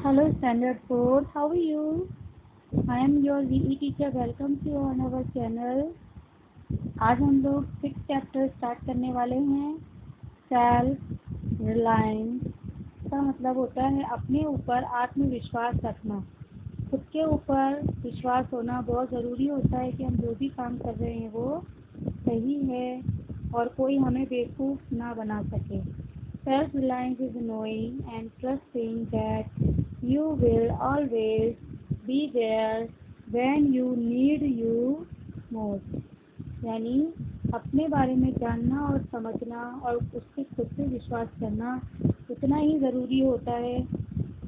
Hello Standard 4, how are you? I am your VE teacher. Welcome to you on our channel. आज हम लोग 6 chapter start करने वाले हैं। सेल्फ रिलायंस का मतलब होता है अपने ऊपर आत्मविश्वास रखना। खुद के ऊपर विश्वास होना बहुत ज़रूरी होता है कि हम जो भी काम कर रहे हैं वो सही है और कोई हमें बेवकूफ़ ना बना सके। Self reliance is knowing and trusting that you will always be there when you need you most। यानी अपने बारे में जानना और समझना और उससे खुद से विश्वास करना उतना ही ज़रूरी होता है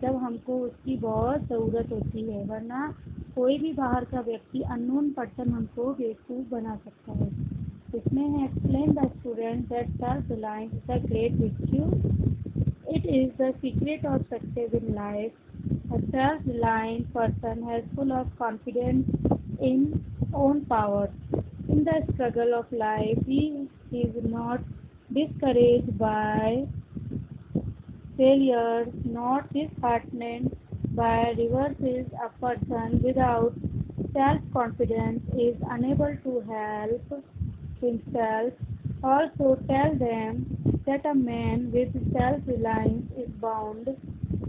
जब हमको उसकी बहुत ज़रूरत होती है, वरना कोई भी बाहर का व्यक्ति अननोन पर्सन हमको बेवकूफ़ बना सकता है। इसमें है explain the student that self reliance is a great virtue। It is the secret of success in life. A self-reliant person has full of confidence in own power. In the struggle of life, he is not discouraged by failure, not disheartened by reverses. A person without self-confidence is unable to help himself. Also tell them that a man with self-reliance is bound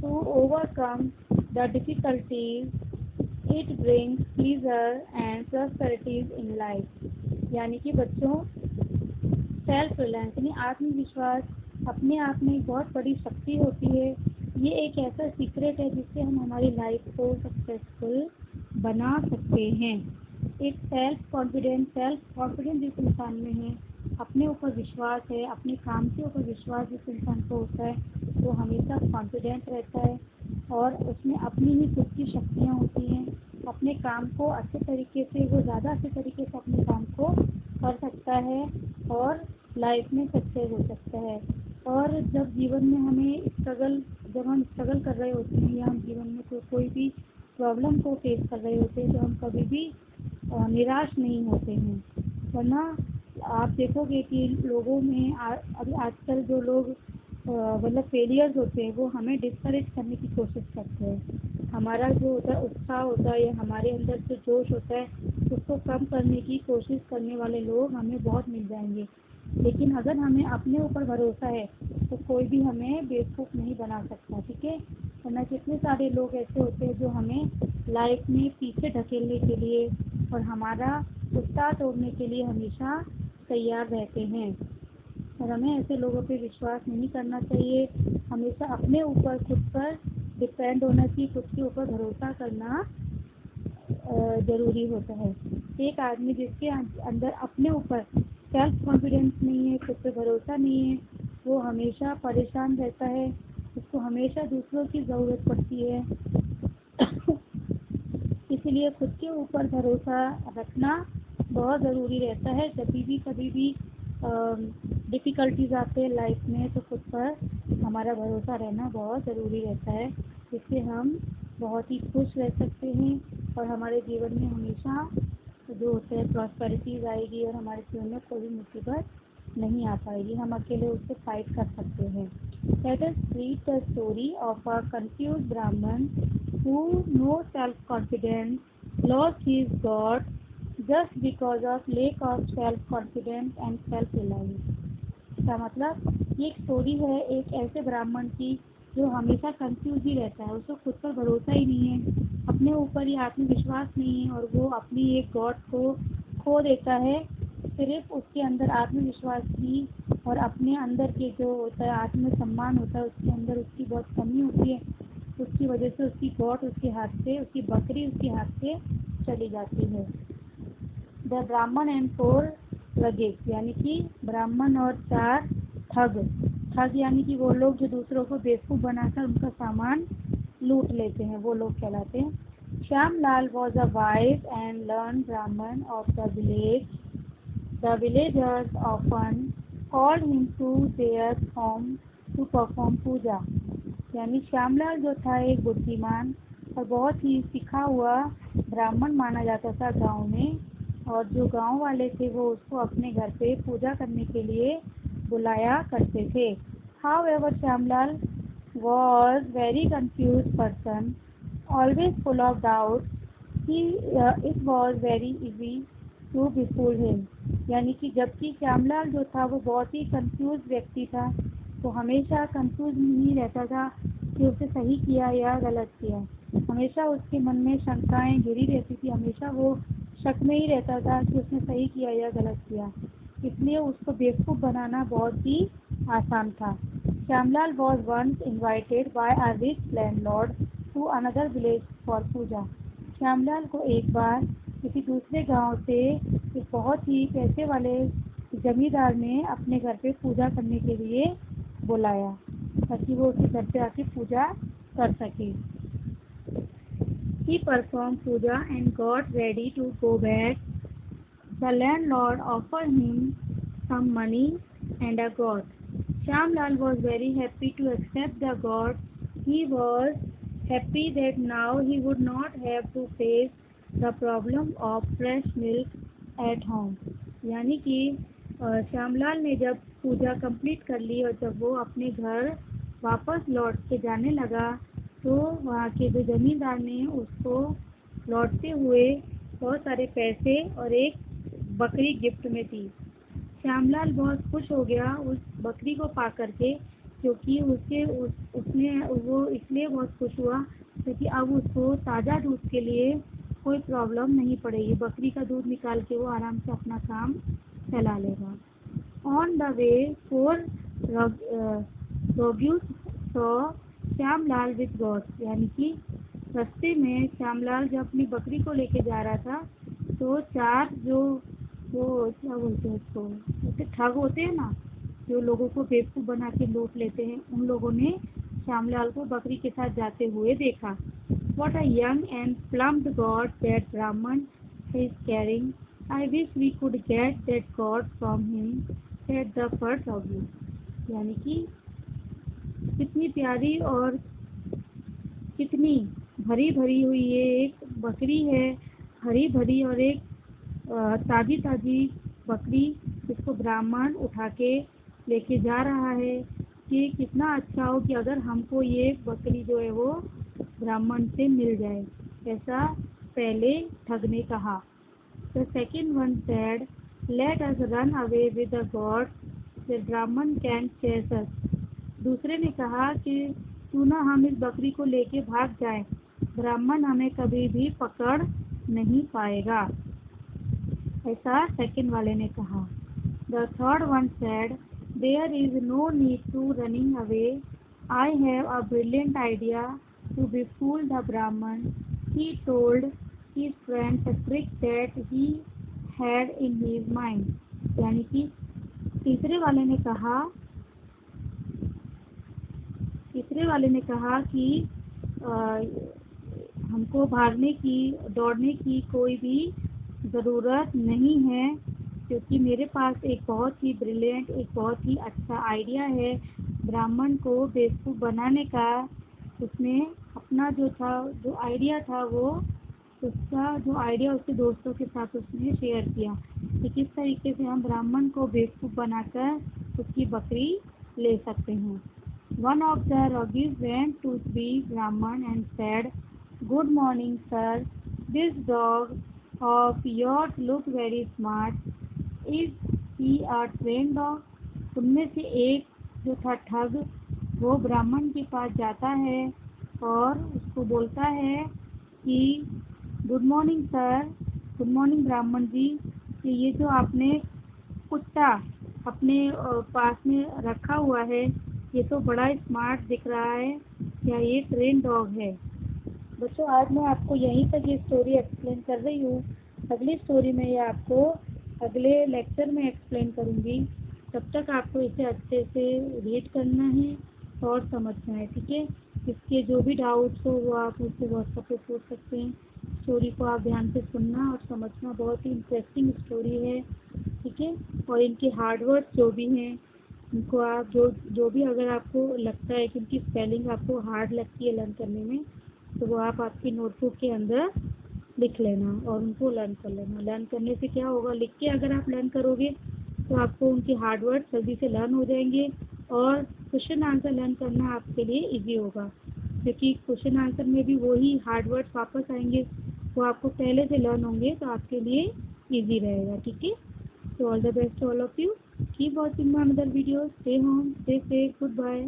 to overcome the difficulties it brings pleasure and prosperity in life। यानी कि बच्चों, self reliance यानी आत्मविश्वास अपने आप में एक बहुत बड़ी शक्ति होती है। ये एक ऐसा सीक्रेट है जिससे हम हमारी लाइफ को सक्सेसफुल बना सकते हैं। एक सेल्फ कॉन्फिडेंस जिस इंसान में है, अपने ऊपर विश्वास है, अपने काम के ऊपर विश्वास जिस इंसान को होता है, वो हमेशा कॉन्फिडेंट रहता है और उसमें अपनी ही खुद की शक्तियाँ होती हैं। अपने काम को अच्छे तरीके से, वो ज़्यादा अच्छे तरीके से अपने काम को कर सकता है और लाइफ में सक्सेस हो सकता है। और जब जीवन में जब हम स्ट्रगल कर रहे होते हैं या हम जीवन में कोई भी प्रॉब्लम को फेस कर रहे होते हैं तो हम कभी भी निराश नहीं होते हैं। वरना आप देखोगे कि लोगों में अभी आजकल जो लोग मतलब फेलियर्स होते हैं वो हमें डिस्करेज करने की कोशिश करते हैं। हमारा जो होता है उत्साह होता है या हमारे अंदर जो जोश होता है उसको कम करने की कोशिश करने वाले लोग हमें बहुत मिल जाएंगे। लेकिन अगर हमें अपने ऊपर भरोसा है तो कोई भी हमें बेवकूफ़ नहीं बना सकता, ठीक है। वरना कितने सारे लोग ऐसे होते हैं जो हमें लाइफ में पीछे ढकेलने के लिए और हमारा उत्साह तोड़ने के लिए हमेशा तैयार रहते हैं। और हमें ऐसे लोगों पे विश्वास नहीं करना चाहिए। हमेशा अपने ऊपर खुद पर डिपेंड होना चाहिए, खुद के ऊपर भरोसा करना ज़रूरी होता है। एक आदमी जिसके अंदर अपने ऊपर सेल्फ कॉन्फिडेंस नहीं है, खुद पे भरोसा नहीं है, वो हमेशा परेशान रहता है, उसको हमेशा दूसरों की ज़रूरत पड़ती है। इसीलिए खुद के ऊपर भरोसा रखना बहुत ज़रूरी रहता है। जब भी कभी भी डिफ़िकल्टीज आते हैं लाइफ में तो खुद पर हमारा भरोसा रहना बहुत ज़रूरी रहता है। जिससे हम बहुत ही खुश रह सकते हैं और हमारे जीवन में हमेशा जो होता है प्रॉस्पेरिटीज़ आएगी और हमारे जीवन में कोई भी मुसीबत नहीं आ पाएगी। हम अकेले उससे फाइट कर सकते हैं। Let us read the story of a confused Brahman who, no self-confidence, lost his God just because of lack of self-confidence and self-reliance। इसका मतलब ये एक स्टोरी है एक ऐसे ब्राह्मण की जो हमेशा कंफ्यूज ही रहता है, उसको खुद पर भरोसा ही नहीं है, अपने ऊपर ही आत्मविश्वास नहीं है और वो अपनी एक गॉड को खो देता है। सिर्फ उसके अंदर आत्मविश्वास की और अपने अंदर के जो होता है आत्मसम्मान होता है उसके अंदर उसकी बहुत कमी होती है। उसकी वजह से उसकी गॉड उसके हाथ से, उसकी बकरी उसके हाथ से चली जाती है। द ब्राह्मण एंड 4 लगेज यानी कि ब्राह्मण और 4 ठग। ठग यानी कि वो लोग जो दूसरों को बेवकूफ़ बनाकर उनका सामान लूट लेते हैं, वो लोग कहलाते हैं। Shyamlal was a wise and learned Brahmin of the village. The villagers often called him to their home to perform पूजा। यानी श्यामलाल जो था एक बुद्धिमान और बहुत ही सीखा हुआ ब्राह्मण माना जाता था गांव में, और जो गांव वाले थे वो उसको अपने घर पे पूजा करने के लिए बुलाया करते थे। However, Shyamlal was very confused person, always full of doubts. It was very easy to befool him. यानी कि जबकि श्यामलाल जो था वो बहुत ही कंफ्यूज व्यक्ति था, तो हमेशा कंफ्यूज नहीं रहता था कि उसे सही किया या गलत किया। हमेशा उसके मन में शंकाएं घिरी रहती थी, हमेशा वो शक में ही रहता था कि उसने सही किया या गलत किया। इसलिए उसको बेवकूफ़ बनाना बहुत ही आसान था। Shyamlal was once invited by a rich landlord to another village for पूजा। श्यामलाल को एक बार किसी दूसरे गांव से एक बहुत ही पैसे वाले जमींदार ने अपने घर पे पूजा करने के लिए बुलाया, ताकि वो उसके घर पे आके पूजा कर सके। He performed puja and got ready to go back. The landlord offered him some money and a goat. Shyamlal was very happy to accept the goat. He was happy that now he would not have to face the problem of fresh milk at home. यानी कि श्यामलाल ने जब पूजा complete कर ली और जब वो अपने घर वापस लौट के जाने लगा, तो वहाँ के जो जमींदार ने उसको लौटते हुए बहुत सारे पैसे और एक बकरी गिफ्ट में दी। श्यामलाल बहुत खुश हो गया उस बकरी को पा करके, क्योंकि उसने वो इसलिए बहुत खुश हुआ क्योंकि अब उसको ताज़ा दूध के लिए कोई प्रॉब्लम नहीं पड़ेगी। बकरी का दूध निकाल के वो आराम से अपना काम चला लेगा। On the way four rogues saw Shyamlal with goats, यानी कि रास्ते में श्यामलाल जब अपनी बकरी को लेके जा रहा था, तो चार जो वो क्या बोलते हैं उसको, जैसे ठग होते हैं ना, जो लोगों को बेवकूफ़ बना के लूट लेते हैं, उन लोगों ने श्यामलाल को बकरी के साथ जाते हुए देखा। What a young and plump god that Brahman is carrying. I wish we could get that god from him, said the first doggy. यानी कि कितनी प्यारी और कितनी भरी भरी हुई ये एक बकरी है, हरी भरी और एक ताज़ी ताज़ी बकरी, जिसको ब्राह्मण उठा के लेके जा रहा है। कि कितना अच्छा हो कि अगर हमको ये बकरी जो है वो ब्राह्मण से मिल जाए, ऐसा पहले ठग ने कहा। The second one said, let us run away with the gods, the Brahman can chase us. दूसरे ने कहा कि क्यों ना हम इस बकरी को लेके भाग जाएं, ब्राह्मण हमें कभी भी पकड़ नहीं पाएगा, ऐसा सेकंड वाले ने कहा। The third one said, there is no need to running away. I have a brilliant idea to befool the Brahman. He told his friends a trick that he had in his mind. यानी कि तीसरे वाले ने कहा कि हमको भागने की दौड़ने की कोई भी ज़रूरत नहीं है, क्योंकि मेरे पास एक बहुत ही ब्रिलियंट, एक बहुत ही अच्छा आइडिया है ब्राह्मण को बेवकूफ़ बनाने का। उसने अपना जो आइडिया था वो उसका जो आइडिया उसके दोस्तों के साथ उसने शेयर किया कि किस तरीके से हम ब्राह्मण को बेवकूफ़ बनाकर उसकी बकरी ले सकते हैं। One of the rogues went to the Brahman and said, good morning sir, this dog of yours look very smart. Is he a trained dog? उनमें से एक जो था ठग, वो ब्राह्मण के पास जाता है और उसको बोलता है कि good morning sir, good morning ब्राह्मण जी, कि ये जो आपने कुत्ता अपने पास में रखा हुआ है, ये तो बड़ा स्मार्ट दिख रहा है, क्या ये ट्रेन डॉग है? बच्चों, आज मैं आपको यहीं तक ये स्टोरी एक्सप्लेन कर रही हूँ। अगली स्टोरी में ये आपको अगले लेक्चर में एक्सप्लेन करूँगी। तब तक आपको इसे अच्छे से रीड करना है और समझना है, ठीक है? इसके जो भी डाउट्स हो वो आप मुझसे व्हाट्सएप पे पूछ सकते हैं। स्टोरी को आप ध्यान से सुनना और समझना, बहुत ही इंटरेस्टिंग स्टोरी है, ठीक है? और इनके हार्ड वर्ड्स जो भी हैं, इनको आप जो भी अगर आपको लगता है कि इनकी स्पेलिंग आपको हार्ड लगती है लर्न करने में, तो वो आप आपकी नोटबुक के अंदर लिख लेना और उनको लर्न कर लेना। लर्न करने से क्या होगा, लिख के अगर आप लर्न करोगे तो आपको उनके हार्ड वर्ड जल्दी से लर्न हो जाएंगे और क्वेश्चन आंसर लर्न करना आपके लिए इजी होगा, क्योंकि क्वेश्चन आंसर में भी वही हार्ड वर्ड्स वापस आएंगे, वो आपको पहले से लर्न होंगे, तो आपके लिए इजी रहेगा। ठीक है, तो all the best all of you, keep watching my another videos, stay home, stay safe, good bye.